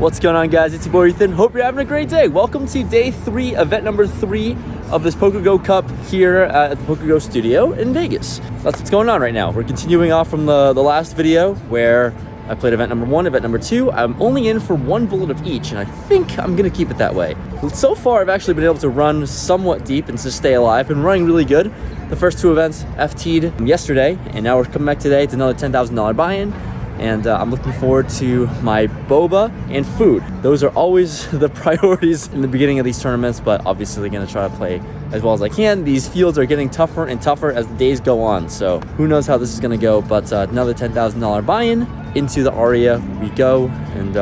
What's going on, guys? It's your boy Ethan. Hope you're having a great day. Welcome to day 3, event number 3 of this PokerGo Cup here at the PokerGo studio in Vegas. That's what's going on right now. We're continuing off from the last video where I played event number 1, event number 2. I'm only in for 1 bullet of each, and I think I'm gonna keep it that way. So far, I've actually been able to run somewhat deep and just stay alive. Been running really good. The first 2 events FT'd yesterday, and now we're coming back today. It's another $10,000 buy-in. And I'm looking forward to my boba and food. Those are always the priorities in the beginning of these tournaments, but obviously going to try to play as well as I can. These fields are getting tougher and tougher as the days go on, so who knows how this is going to go, but another $10,000 buy-in into the Aria we go, and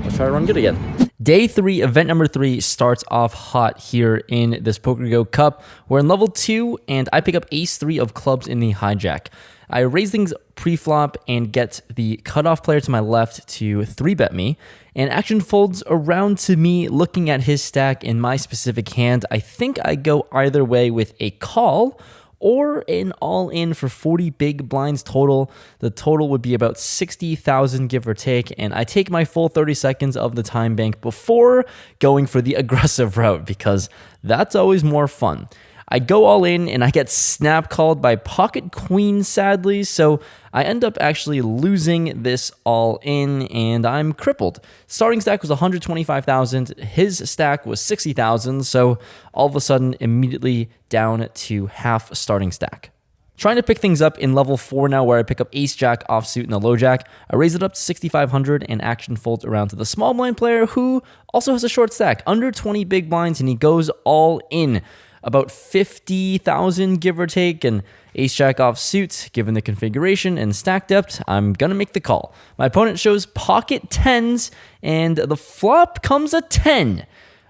let's try to run good again. Day 3, event number 3 starts off hot here in this PokerGo Cup. We're in level 2, and I pick up ace-3 of clubs in the hijack. I raise things pre-flop and get the cutoff player to my left to 3-bet me, and action folds around to me looking at his stack in my specific hand. I think I go either way with a call or an all-in for 40 big blinds total. The total would be about 60,000 give or take, and I take my full 30 seconds of the time bank before going for the aggressive route because that's always more fun. I go all in and I get snap called by pocket queen, sadly, so I end up actually losing this all in and I'm crippled. Starting stack was 125,000, his stack was 60,000, so all of a sudden immediately down to half starting stack. Trying to pick things up in level 4 now where I pick up ace-jack offsuit and the low jack. I raise it up to 6,500 and action folds around to the small blind player who also has a short stack, under 20 big blinds, and he goes all in. About 50,000 give or take, and ace-jack offsuit, given the configuration and stack depth, I'm gonna make the call. My opponent shows pocket 10s, and the flop comes a 10.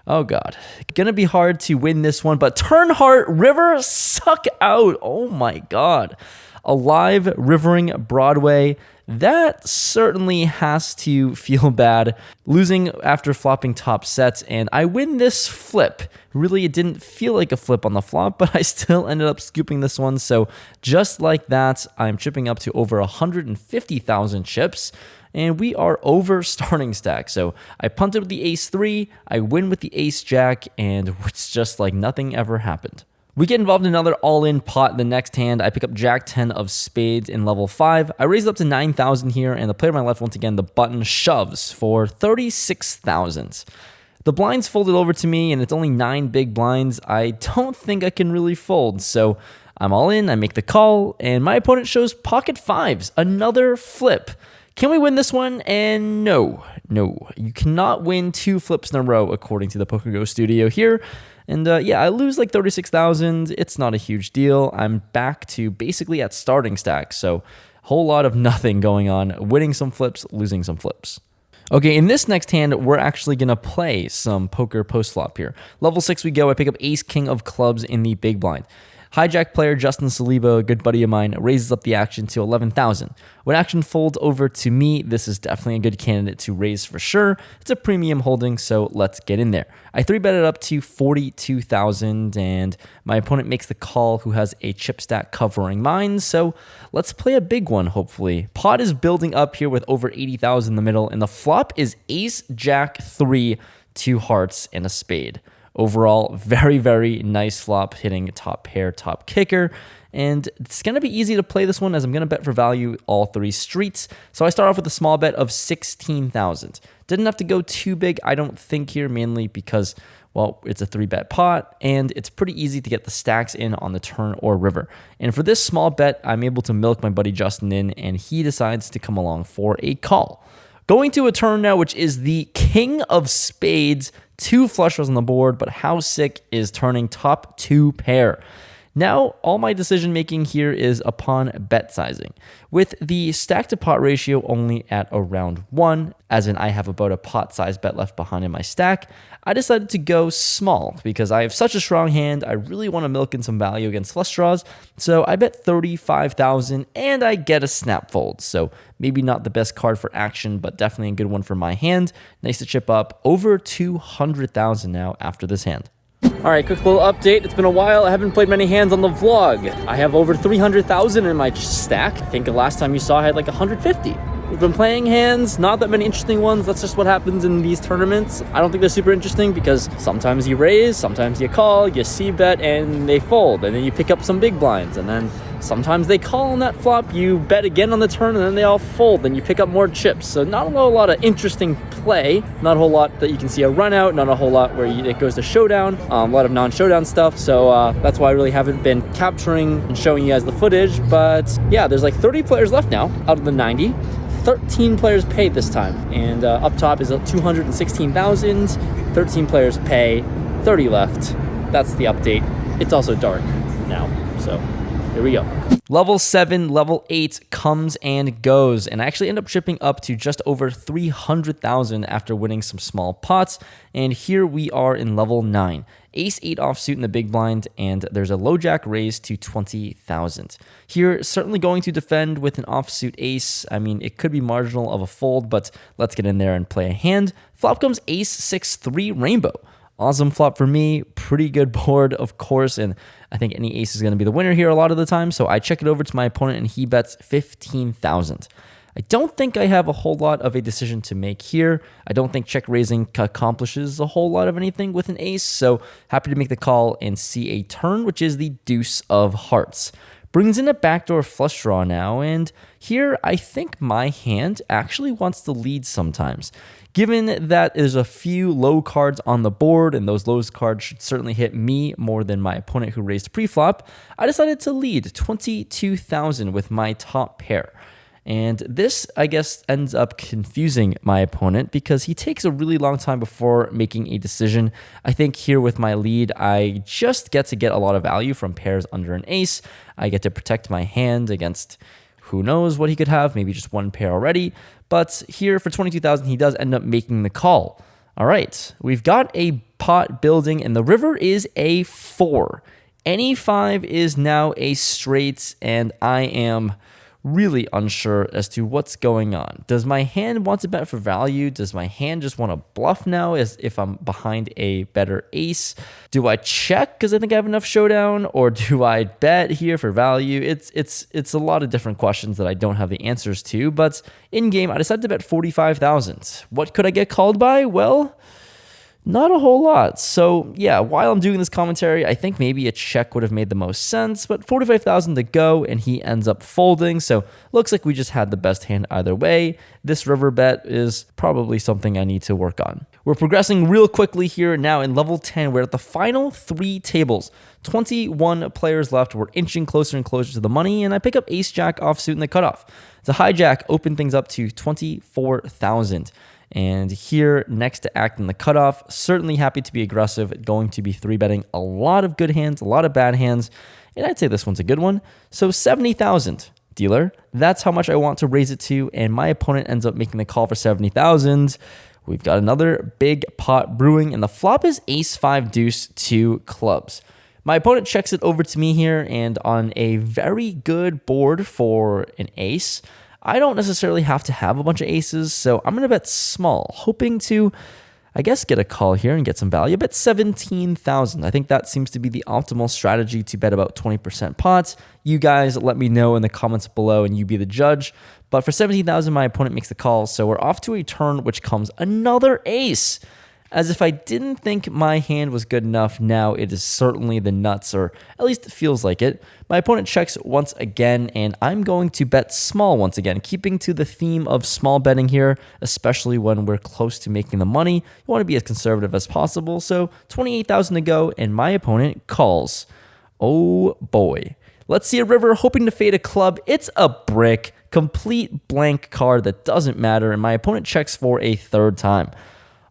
Oh god, gonna be hard to win this one, but turn heart, river, suck out. Oh my god. A live rivering Broadway, that certainly has to feel bad. Losing after flopping top sets, and I win this flip. Really, it didn't feel like a flip on the flop, but I still ended up scooping this one. So just like that, I'm chipping up to over 150,000 chips, and we are over starting stack. So I punted with the ace-3, I win with the ace-jack, and it's just like nothing ever happened. We get involved in another all-in pot the next hand. I pick up Jack-10 of spades in level 5. I raise it up to 9,000 here, and the player on my left, once again, the button shoves for 36,000. The blinds folded over to me, and it's only 9 big blinds. I don't think I can really fold, so I'm all in, I make the call, and my opponent shows pocket 5s, another flip. Can we win this one? And no, you cannot win 2 flips in a row, according to the PokerGo studio here. And yeah, I lose like 36,000. It's not a huge deal. I'm back to basically at starting stack. So whole lot of nothing going on. Winning some flips, losing some flips. Okay, in this next hand, we're actually going to play some poker post-flop here. Level 6 we go. I pick up ace-king of clubs in the big blind. Hijack player Justin Saliba, a good buddy of mine, raises up the action to 11,000. When action folds over to me, this is definitely a good candidate to raise for sure. It's a premium holding, so let's get in there. I 3-bet it up to 42,000, and my opponent makes the call who has a chip stack covering mine, so let's play a big one, hopefully. Pot is building up here with over 80,000 in the middle, and the flop is ace-jack-3, 2 hearts, and a spade. Overall, very, very nice flop, hitting top pair, top kicker. And it's going to be easy to play this one as I'm going to bet for value all 3 streets. So I start off with a small bet of 16,000. Didn't have to go too big, I don't think here, mainly because, well, it's a 3-bet pot, and it's pretty easy to get the stacks in on the turn or river. And for this small bet, I'm able to milk my buddy Justin in, and he decides to come along for a call. Going to a turn now, which is the king of spades, 2 flush draws on the board, but how sick is turning top 2 pair? Now, all my decision making here is upon bet sizing. With the stack to pot ratio only at around 1, as in I have about a pot size bet left behind in my stack, I decided to go small because I have such a strong hand. I really want to milk in some value against flush draws. So I bet 35,000 and I get a snap fold. So maybe not the best card for action, but definitely a good one for my hand. Nice to chip up over 200,000 now after this hand. All right, quick little update. It's been a while. I haven't played many hands on the vlog. I have over 300,000 in my stack. I think the last time you saw I had like 150. We've been playing hands, not that many interesting ones. That's just what happens in these tournaments. I don't think they're super interesting because sometimes you raise, sometimes you call, you c-bet, and they fold. And then you pick up some big blinds. And then sometimes they call on that flop, you bet again on the turn, and then they all fold. Then you pick up more chips. So not a whole lot of interesting play. Not a whole lot that you can see a run out. Not a whole lot where it goes to showdown. A lot of non-showdown stuff. So that's why I really haven't been capturing and showing you guys the footage. But yeah, there's like 30 players left now out of the 90. 13 players paid this time, and up top is 216,000. 13 players pay, 30 left. That's the update. It's also dark now, so here we go. Level 7, level 8 comes and goes, and I actually end up shipping up to just over 300,000 after winning some small pots, and here we are in level 9. Ace-8 offsuit in the big blind, and there's a low jack raise to 20,000. Here, certainly going to defend with an offsuit ace. I mean, it could be marginal of a fold, but let's get in there and play a hand. Flop comes ace-6-3 rainbow. Awesome flop for me, pretty good board, of course, and I think any ace is going to be the winner here a lot of the time, so I check it over to my opponent, and he bets 15,000. I don't think I have a whole lot of a decision to make here. I don't think check raising accomplishes a whole lot of anything with an ace, so happy to make the call and see a turn, which is the deuce of hearts. Brings in a backdoor flush draw now, and here I think my hand actually wants to lead sometimes. Given that there's a few low cards on the board, and those low cards should certainly hit me more than my opponent who raised pre-flop, I decided to lead 22,000 with my top pair. And this, I guess, ends up confusing my opponent because he takes a really long time before making a decision. I think here with my lead, I just get to get a lot of value from pairs under an ace. I get to protect my hand against who knows what he could have, maybe just one pair already. But here for 22,000, he does end up making the call. All right, we've got a pot building, and the river is a 4. Any 5 is now a straight, and I am really unsure as to what's going on. Does my hand want to bet for value? Does my hand just want to bluff now as if I'm behind a better ace? Do I check because I think I have enough showdown, or do I bet here for value? It's a lot of different questions that I don't have the answers to, but in game I decided to bet 45,000. What could I get called by? Well, not a whole lot. So yeah, while I'm doing this commentary, I think maybe a check would have made the most sense, but 45,000 to go, and he ends up folding. So looks like we just had the best hand either way. This river bet is probably something I need to work on. We're progressing real quickly here now in level 10. We're at the final 3 tables. 21 players left. We're inching closer and closer to the money, and I pick up ace-jack offsuit in the cutoff. The hijack opened things up to 24,000. And here, next to act in the cutoff, certainly happy to be aggressive, going to be 3-betting a lot of good hands, a lot of bad hands, and I'd say this one's a good one. So 70,000, dealer, that's how much I want to raise it to, and my opponent ends up making the call for 70,000. We've got another big pot brewing, and the flop is ace-5 deuce 2 clubs. My opponent checks it over to me here, and on a very good board for an ace, I don't necessarily have to have a bunch of aces, so I'm going to bet small, hoping to, I guess, get a call here and get some value. I bet 17,000. I think that seems to be the optimal strategy to bet about 20% pots. You guys let me know in the comments below, and you be the judge. But for 17,000, my opponent makes the call, so we're off to a turn, which comes another ace. As if I didn't think my hand was good enough, now it is certainly the nuts, or at least it feels like it. My opponent checks once again, and I'm going to bet small once again, keeping to the theme of small betting here, especially when we're close to making the money. You want to be as conservative as possible, so 28,000 to go, and my opponent calls. Oh boy. Let's see a river, hoping to fade a club. It's a brick, complete blank card that doesn't matter, and my opponent checks for a 3rd time.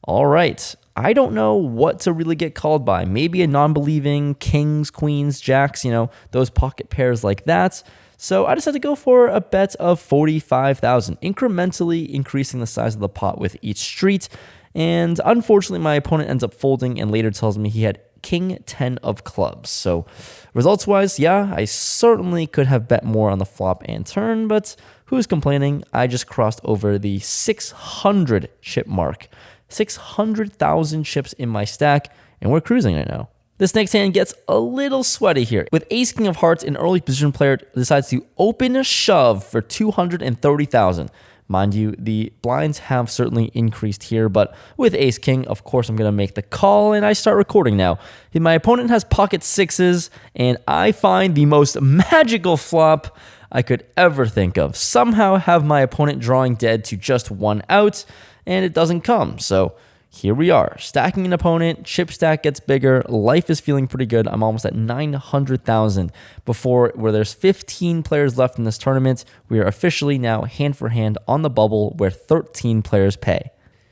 All right, I don't know what to really get called by. Maybe a non-believing kings, queens, jacks, those pocket pairs like that. So I decided to go for a bet of 45,000, incrementally increasing the size of the pot with each street. And unfortunately, my opponent ends up folding and later tells me he had king 10 of clubs. So results-wise, yeah, I certainly could have bet more on the flop and turn, but who's complaining? I just crossed over the 600 chip mark. 600,000 chips in my stack, and we're cruising right now. This next hand gets a little sweaty here. With ace king of hearts, an early position player decides to open a shove for 230,000. Mind you, the blinds have certainly increased here, but with ace king, of course, I'm going to make the call, and I start recording now. My opponent has pocket sixes, and I find the most magical flop I could ever think of. Somehow have my opponent drawing dead to just one out, and it doesn't come. So here we are, stacking an opponent, chip stack gets bigger, life is feeling pretty good. I'm almost at 900,000 before where there's 15 players left in this tournament. We are officially now hand for hand on the bubble where 13 players pay.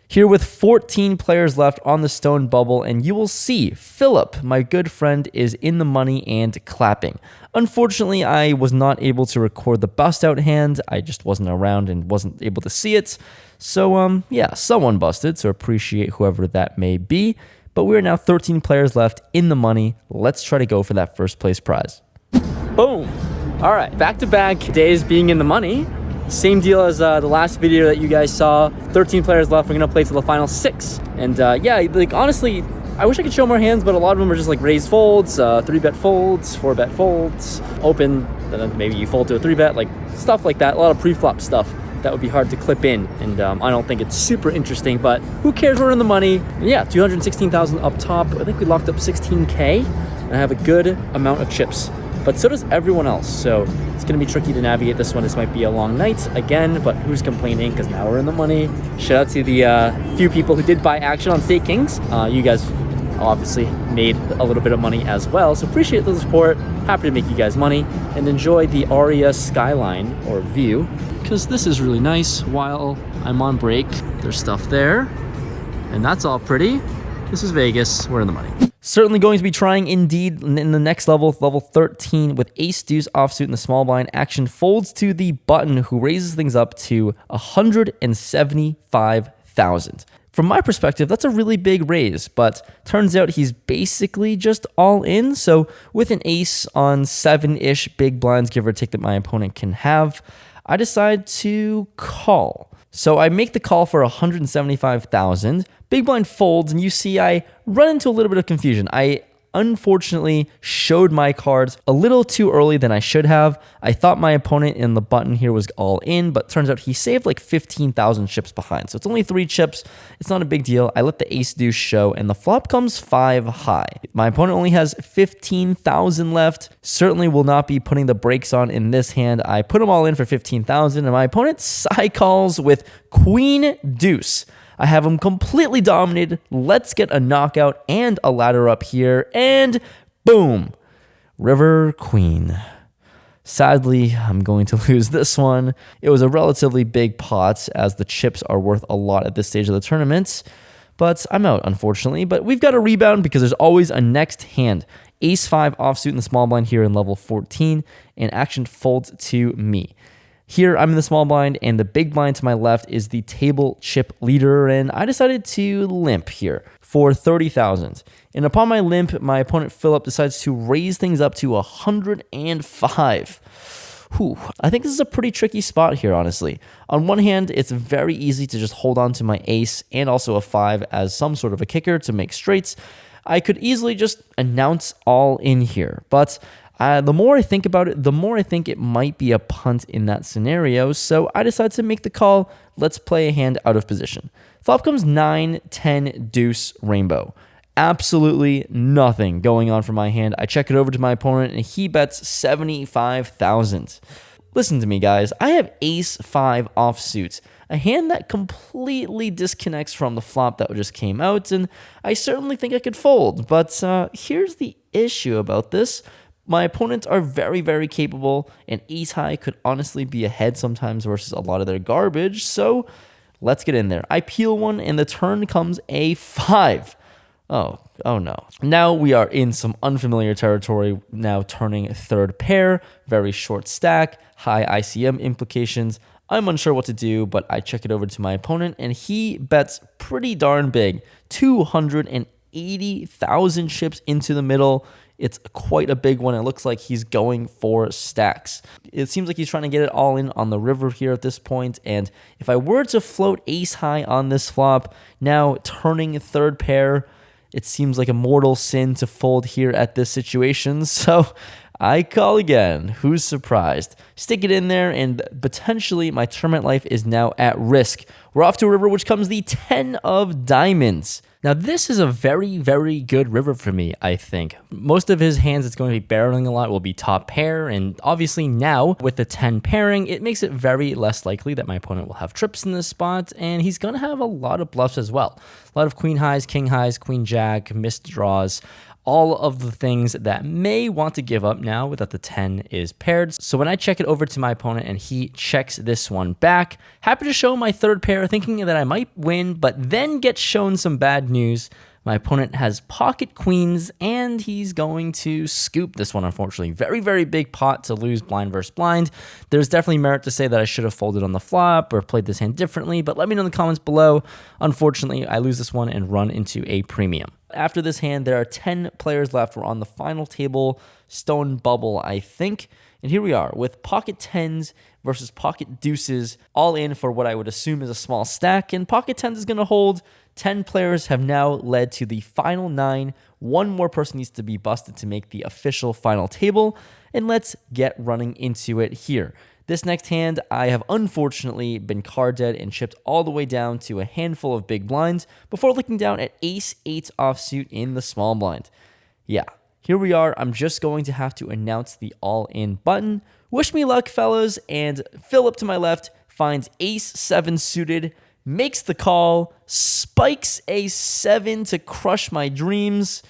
Here with 14 players left on the stone bubble, and you will see Philip, my good friend, is in the money and clapping. Unfortunately, I was not able to record the bust out hand. I just wasn't around and wasn't able to see it. So, yeah, someone busted, so appreciate whoever that may be. But we're now 13 players left in the money. Let's try to go for that first place prize. Boom. All right, back-to-back days being in the money. Same deal as the last video that you guys saw. 13 players left. We're gonna play to the final 6. And yeah, like honestly, I wish I could show more hands, but a lot of them are just like raise folds, 3-bet folds, 4-bet folds, open, and then maybe you fold to a 3-bet, like stuff like that. A lot of pre-flop stuff that would be hard to clip in, and I don't think it's super interesting, but who cares, we're in the money. And yeah, 216,000 up top. I think we locked up 16K, and I have a good amount of chips. But so does everyone else, so it's going to be tricky to navigate this one. This might be a long night again, but who's complaining, because now we're in the money. Shout out to the few people who did buy action on Stake Kings. You guys obviously made a little bit of money as well, so appreciate the support. Happy to make you guys money, and enjoy the Aria skyline or view, because this is really nice while I'm on break. There's stuff there, and that's all pretty. This is Vegas, we're in the money. Certainly going to be trying indeed in the next level, level 13, with ace deuce offsuit in the small blind. Action folds to the button, who raises things up to 175,000. From my perspective, that's a really big raise, but turns out he's basically just all in. So with an ace on 7-ish big blinds, give or take, that my opponent can have, I decide to call. So I make the call for 175,000. Big blind folds, and you see I run into a little bit of confusion. I unfortunately showed my cards a little too early than I should have. I thought my opponent in the button here was all in, but turns out he saved like 15,000 chips behind. So it's only 3 chips. It's not a big deal. I let the ace deuce show, and the flop comes 5 high. My opponent only has 15,000 left. Certainly will not be putting the brakes on in this hand. I put them all in for 15,000, and my opponent side calls with queen deuce. I have him completely dominated. Let's get a knockout and a ladder up here, and boom, river queen. Sadly, I'm going to lose this one. It was a relatively big pot, as the chips are worth a lot at this stage of the tournament, but I'm out, unfortunately. But we've got a rebound, because there's always a next hand. Ace 5 offsuit in the small blind here in level 14, and action folds to me. Here, I'm in the small blind, and the big blind to my left is the table chip leader, and I decided to limp here for 30,000. And upon my limp, my opponent Philip decides to raise things up to 105. Whew. I think this is a pretty tricky spot here, honestly. On one hand, it's very easy to just hold on to my ace and also a 5 as some sort of a kicker to make straights. I could easily just announce all in here, but the more I think about it, the more I think it might be a punt in that scenario, so I decide to make the call. Let's play a hand out of position. Flop comes 9, 10, deuce, rainbow. Absolutely nothing going on for my hand. I check it over to my opponent, and he bets 75,000. Listen to me, guys. I have ace 5 offsuit, a hand that completely disconnects from the flop that just came out, and I certainly think I could fold, but here's the issue about this. My opponents are very, very capable, and ace high could honestly be ahead sometimes versus a lot of their garbage, so let's get in there. I peel one, and the turn comes a 5. Oh no. Now we are in some unfamiliar territory, now turning third pair, very short stack, high ICM implications. I'm unsure what to do, but I check it over to my opponent, and he bets pretty darn big, 280,000 chips into the middle. It's quite a big one. It looks like he's going for stacks. It seems like he's trying to get it all in on the river here at this point. And if I were to float ace high on this flop, now turning third pair, It seems like a mortal sin to fold here at this situation, so I call again. Who's surprised? Stick it in there, and potentially my tournament life is now at risk. We're off to a river which comes the 10 of diamonds. Now, this is a very, very good river for me, I think. Most of his hands it's going to be barreling a lot will be top pair, and obviously now, with the 10 pairing, it makes it very less likely that my opponent will have trips in this spot, and he's going to have a lot of bluffs as well. A lot of queen highs, king highs, queen jack, missed draws, all of the things that may want to give up now that the 10 is paired. So when I check it over to my opponent and he checks this one back, happy to show my third pair, thinking that I might win, but then get shown some bad news. My opponent has pocket queens, and he's going to scoop this one, unfortunately. Very, very big pot to lose blind versus blind. There's definitely merit to say that I should have folded on the flop or played this hand differently, but let me know in the comments below. Unfortunately, I lose this one and run into a premium. After this hand, there are 10 players left. We're on the final table, stone bubble, I think. And here we are with pocket 10s versus pocket deuces, all in for what I would assume is a small stack. And pocket 10s is going to hold. 10 players have now led to the final 9. One more person needs to be busted to make the official final table. And let's get running into it here. This next hand, I have unfortunately been card dead and chipped all the way down to a handful of big blinds before looking down at ace-8 offsuit in the small blind. Yeah, here we are. I'm just going to have to announce the all-in button. Wish me luck, fellas, and Philip to my left finds ace-7 suited, makes the call, spikes ace-7 to crush my dreams.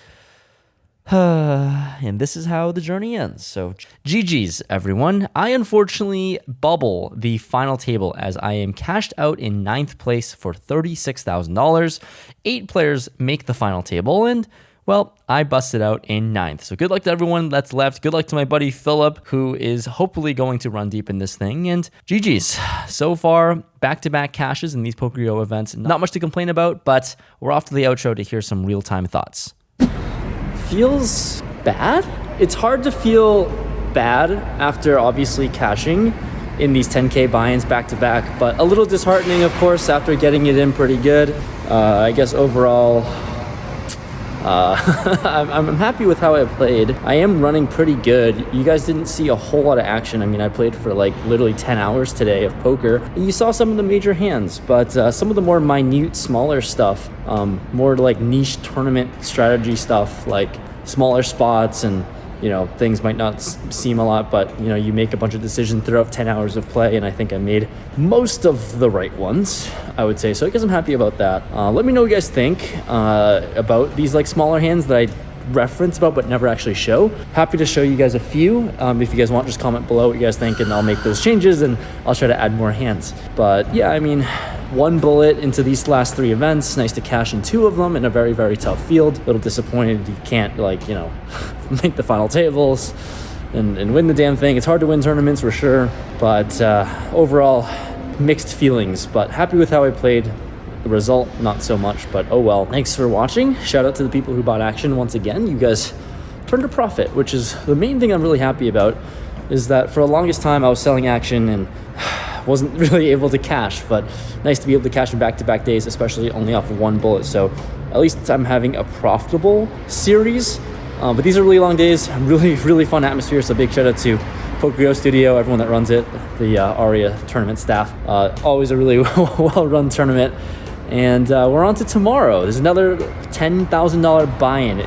And this is how the journey ends. So GG's, everyone. I unfortunately bubble the final table as I am cashed out in 9th place for $36,000. 8 players make the final table, and well, I busted out in 9th. So good luck to everyone that's left. Good luck to my buddy Philip, who is hopefully going to run deep in this thing. And GG's. So far, back-to-back cashes in these PokerGo events. Not much to complain about, but we're off to the outro to hear some real-time thoughts. Feels bad. It's hard to feel bad after obviously cashing in these 10K buy-ins back to back, but a little disheartening, of course, after getting it in pretty good. I guess overall, I'm happy with how I played. I am running pretty good. You guys didn't see a whole lot of action. I mean, I played for like literally 10 hours today of poker. And you saw some of the major hands, but some of the more minute, smaller stuff, more like niche tournament strategy stuff, like smaller spots and, you know, things might not seem a lot, but, you know, you make a bunch of decisions throughout 10 hours of play, and I think I made most of the right ones, I would say. So I guess I'm happy about that. Let me know what you guys think about these, like, smaller hands that I reference about but never actually show. Happy to show you guys a few. If you guys want, just comment below what you guys think, and I'll make those changes, and I'll try to add more hands. But, yeah, I mean, 1 bullet into these last 3 events. Nice to cash in 2 of them in a very, very tough field. A little disappointed you can't, like, you know, make the final tables and win the damn thing. It's hard to win tournaments for sure, but overall, mixed feelings. But happy with how I played. The result, not so much, but oh well. Thanks for watching. Shout out to the people who bought action once again. You guys turned a profit, which is the main thing I'm really happy about, is that for the longest time I was selling action and wasn't really able to cash, but nice to be able to cash in back-to-back days, especially only off of 1 bullet. So at least I'm having a profitable series, but these are really long days, really, really fun atmosphere. So big shout out to PokerGo Studio, everyone that runs it, the Aria tournament staff. Always a really well-run tournament. And we're on to tomorrow. There's another $10,000 buy-in.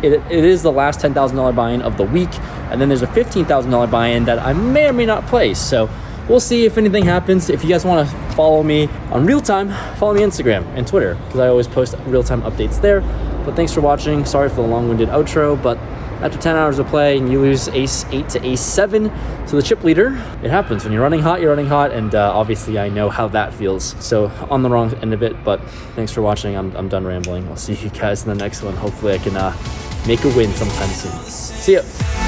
It is the last $10,000 buy-in of the week, and then there's a $15,000 buy-in that I may or may not place. So we'll see if anything happens. If you guys want to follow me on real time, follow me on Instagram and Twitter, because I always post real-time updates there. But thanks for watching. Sorry for the long-winded outro, but after 10 hours of play and you lose ace-8 to ace-7 to the chip leader, it happens. When you're running hot, and obviously I know how that feels. So on the wrong end of it, but thanks for watching. I'm done rambling. I'll see you guys in the next one. Hopefully I can make a win sometime soon. See ya.